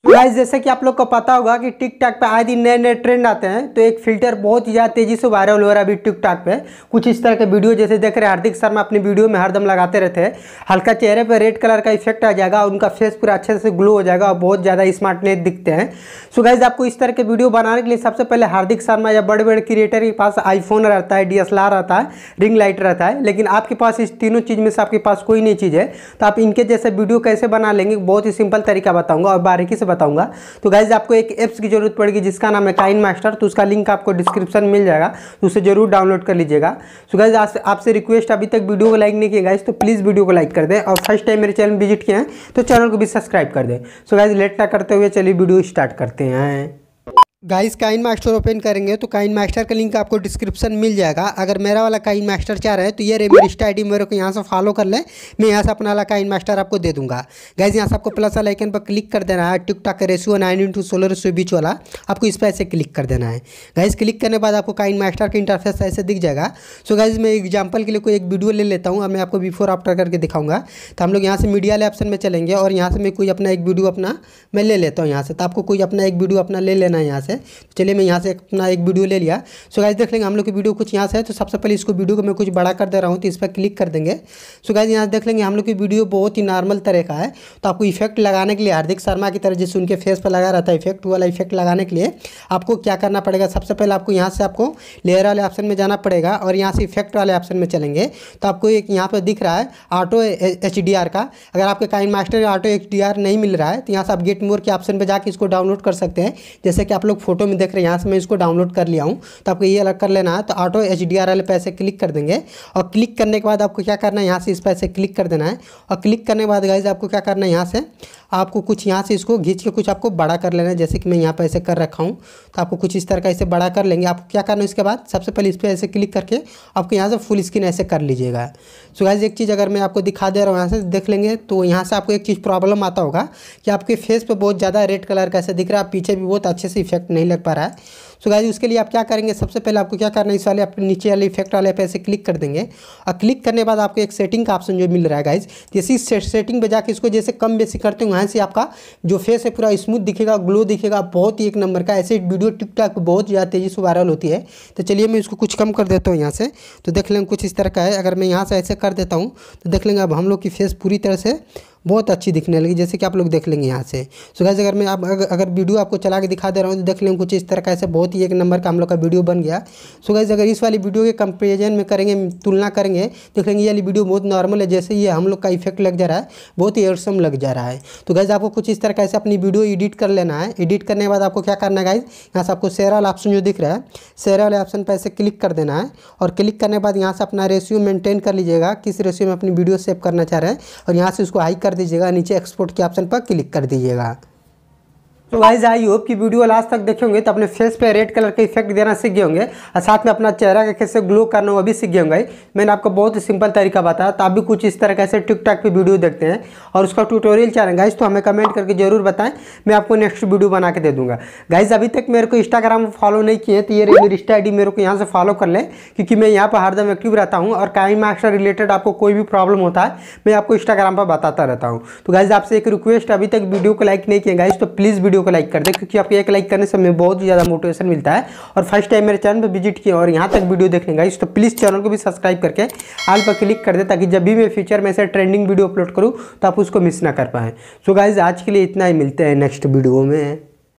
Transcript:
Guys जैसे कि आप लोग को पता होगा कि टिक टॉक पे आए दिन नए नए ट्रेंड आते हैं, तो एक फिल्टर बहुत ही ज़्यादा तेजी से वायरल हो रहा है अभी टिक टॉक पे। कुछ इस तरह के वीडियो जैसे देख रहे हैं, हार्दिक शर्मा अपनी वीडियो में हरदम लगाते रहते हैं। हल्का चेहरे पे रेड कलर का इफेक्ट आ जाएगा, उनका फेस पूरा अच्छे से ग्लो हो जाएगा और बहुत ज़्यादा स्मार्टनेस दिखते हैं। सो गाइस आपको इस तरह के वीडियो बनाने के लिए सबसे पहले हार्दिक शर्मा या बड़े बड़े क्रिएटर के पास आईफोन रहता है, DSLR रहता है, रिंग लाइट रहता है, लेकिन आपके पास इस तीनों चीज़ में से आपके पास कोई नहीं चीज़ है। तो आप इनके जैसे वीडियो कैसे बना लेंगे, बहुत ही सिंपल तरीका बताऊंगा और बारीकी से बताऊंगा। तो गाइज आपको एक ऐप्स की जरूरत पड़ेगी जिसका नाम है काइनमास्टर। तो उसका लिंक आपको डिस्क्रिप्शन में मिल जाएगा, तो उसे जरूर डाउनलोड कर लीजिएगा। तो गाइज आपसे रिक्वेस्ट, अभी तक वीडियो को लाइक नहीं किया गाइज तो प्लीज़ वीडियो को लाइक कर दें, और फर्स्ट टाइम मेरे चैनल विजिट किए हैं तो चैनल को भी सब्सक्राइब कर दें। सो गाइज लेट ना करते हुए चलिए वीडियो स्टार्ट करते हैं। गाइस काइनमास्टर ओपन करेंगे तो काइनमास्टर का लिंक आपको डिस्क्रिप्शन मिल जाएगा। अगर मेरा वाला काइनमास्टर चाह रहे हैं तो ये मेरी इंस्टा आईडी मेरे को यहाँ से फॉलो कर ले, मैं यहाँ से अपना वाला काइनमास्टर आपको दे दूंगा। गाइस यहाँ से आपको प्लस वाला आइकन पर क्लिक कर देना है। टिक टॉक का रेशियो 9:16 रेशियो बीच वाला, आपको इस पर ऐसे क्लिक कर देना है। गाइस क्लिक करने के बाद आपको काइनमास्टर का इंटरफेस ऐसे दिख जाएगा। सो गाइस मैं एग्जाम्पल के लिए कोई एक वीडियो ले लेता हूँ और मैं आपको बिफोर आफ्टर करके दिखाऊंगा। तो हम लोग यहाँ से मीडिया वाले ऑप्शन में चलेंगे और यहाँ से मैं कोई अपना एक वीडियो अपना मैं ले लेता हूँ यहाँ से। तो आपको कोई अपना एक वीडियो अपना ले लेना है यहाँ से। चलिए मैं यहाँ से अपना एक वीडियो ले लिया। सो गाइस देख लेंगे हम लोग की वीडियो कुछ यहाँ से है। तो सबसे पहले इसको वीडियो को मैं कुछ बड़ा कर दे रहा हूँ, तो इस पर क्लिक कर देंगे। सो गाइस यहाँ देख लेंगे हम लोग की वीडियो बहुत ही नॉर्मल तरह का है। तो आपको इफेक्ट लगाने के लिए हार्दिक शर्मा की तरह जैसे उनके फेस पर लगा रहता है इफेक्ट, वाला इफेक्ट लगाने के लिए आपको क्या करना पड़ेगा, सबसे पहले आपको यहाँ से आपको लेयर वाले ऑप्शन में जाना पड़ेगा और यहाँ से इफेक्ट वाले ऑप्शन में चलेंगे। तो आपको एक यहाँ पर दिख रहा है ऑटो HDR का। अगर आपके काइनमास्टर ऑटो HDR नहीं मिल रहा है तो यहाँ से आप गेट मोर के ऑप्शन पर जाकर इसको डाउनलोड कर सकते हैं। जैसे कि आप लोग फोटो में देख रहे हैं, यहाँ से मैं इसको डाउनलोड कर लिया हूँ। तो आपको ये अलग कर लेना है। तो ऑटो HDR वाले पे ऐसे क्लिक कर देंगे और क्लिक करने के बाद आपको क्या करना है, यहाँ से इस पर ऐसे क्लिक कर देना है। और क्लिक करने के बाद गाइस आपको क्या करना है, यहाँ से आपको कुछ यहाँ से इसको खींच के कुछ आपको बड़ा कर लेना है। जैसे कि मैं यहाँ पर ऐसे कर रखा हूँ, तो आपको कुछ इस तरह का ऐसे बड़ा कर लेंगे। आपको क्या करना है, इसके बाद सबसे पहले इस पर ऐसे क्लिक करके आपको यहाँ से फुल स्क्रीन ऐसे कर लीजिएगा। सो गाइस एक चीज़ अगर मैं आपको दिखा दे रहा हूँ, यहाँ से देख लेंगे तो यहाँ से आपको एक चीज़ प्रॉब्लम आता होगा कि आपके फेस पे बहुत ज़्यादा रेड कलर का ऐसे दिख रहा है, पीछे भी बहुत अच्छे से इफेक्ट नहीं लग पा रहा है। सो गाइस उसके लिए आप क्या करेंगे, सबसे पहले आपको क्या करना है, इस वाले अपने नीचे वाले इफेक्ट वाले पे ऐसे क्लिक कर देंगे। और क्लिक करने के बाद आपको एक सेटिंग का ऑप्शन जो मिल रहा है गाइस, जैसे सेटिंग पे जाके इसको जैसे कम बेसी करते हैं वहाँ से आपका जो फेस है पूरा स्मूथ दिखेगा, ग्लो दिखेगा, बहुत ही एक नंबर का। ऐसे वीडियो टिक टॉक पर बहुत ज़्यादा तेज़ी से वायरल होती है। तो चलिए मैं इसको कुछ कम कर देता हूँ यहाँ से। तो देख लेंगे कुछ इस तरह का है। अगर मैं यहाँ से ऐसे कर देता हूँ तो देख लेंगे अब हम लोग की फेस पूरी तरह से बहुत अच्छी दिखने लगी, जैसे कि आप लोग देख लेंगे यहाँ से। सो गाइस अगर मैं आप अगर वीडियो आपको चला के दिखा दे रहा हूँ तो देख लेंगे कुछ इस तरह का ऐसे बहुत ही एक नंबर का हम लोग का वीडियो बन गया। सो गाइस अगर इस वाली वीडियो के कंपेरिजन में करेंगे, तुलना करेंगे, देख लेंगे ये वाली वीडियो बहुत नॉर्मल है, जैसे ये हम लोग का इफेक्ट लग जा रहा है, बहुत ही औसम लग जा रहा है। तो गाइस आपको कुछ इस तरह का ऐसे अपनी वीडियो एडिट कर लेना है। एडिट करने के बाद आपको क्या करना है गाइस, यहाँ से आपको शेयर वाला ऑप्शन जो दिख रहा है, शेयर वाले ऑप्शन पर ऐसे क्लिक कर देना है। और क्लिक करने के बाद यहाँ से अपना रेशियो मेंटेन कर लीजिएगा, किस रेशियो में अपनी वीडियो सेव करना चाह रहे हैं, और यहाँ से उसको हाई कर दीजिएगा, नीचे एक्सपोर्ट के ऑप्शन पर क्लिक कर दीजिएगा। तो गाइस आई होप कि वीडियो लास्ट तक देखे होंगे तो अपने फेस पे रेड कलर का इफेक्ट देना सीख गए होंगे और साथ में अपना चेहरा का कैसे ग्लो करना वो भी सीख गए होंगे। मैंने आपको बहुत ही सिंपल तरीका बताया। तो आप भी कुछ इस तरह कैसे टिक टॉक पे वीडियो देखते हैं और उसका ट्यूटोरियल चाहेंगे गाइस तो हमें कमेंट करके जरूर बताएं, मैं आपको नेक्स्ट वीडियो बना के दे दूंगा। गाइस अभी तक मेरे को इंस्टाग्राम फॉलो नहीं किए तो ये मेरी इंस्टा आईडी मेरे को यहाँ से फॉलो कर लें, क्योंकि मैं यहाँ पर हरदम एक्टिव रहता हूँ और काइनमास्टर रिलेटेड आपको कोई भी प्रॉब्लम होता है मैं आपको इंस्टाग्राम पर बताता रहता हूँ। तो गाइस आपसे एक रिक्वेस्ट, अभी तक वीडियो को लाइक नहीं किए गाइस तो प्लीज़ वीडियो को लाइक कर दें, क्योंकि आपको एक लाइक करने से हमें बहुत ही ज़्यादा मोटिवेशन मिलता है। और फर्स्ट टाइम मेरे चैनल पर विजिट किया और यहाँ तक वीडियो देखने गाइस तो प्लीज़ चैनल को भी सब्सक्राइब करके ऑल पर क्लिक कर दे, ताकि जब भी मैं फ्यूचर में से ट्रेंडिंग वीडियो अपलोड करूँ तो आप उसको मिस ना कर पाएँ। सो गाइस आज के लिए इतना ही, मिलते हैं नेक्स्ट वीडियो में।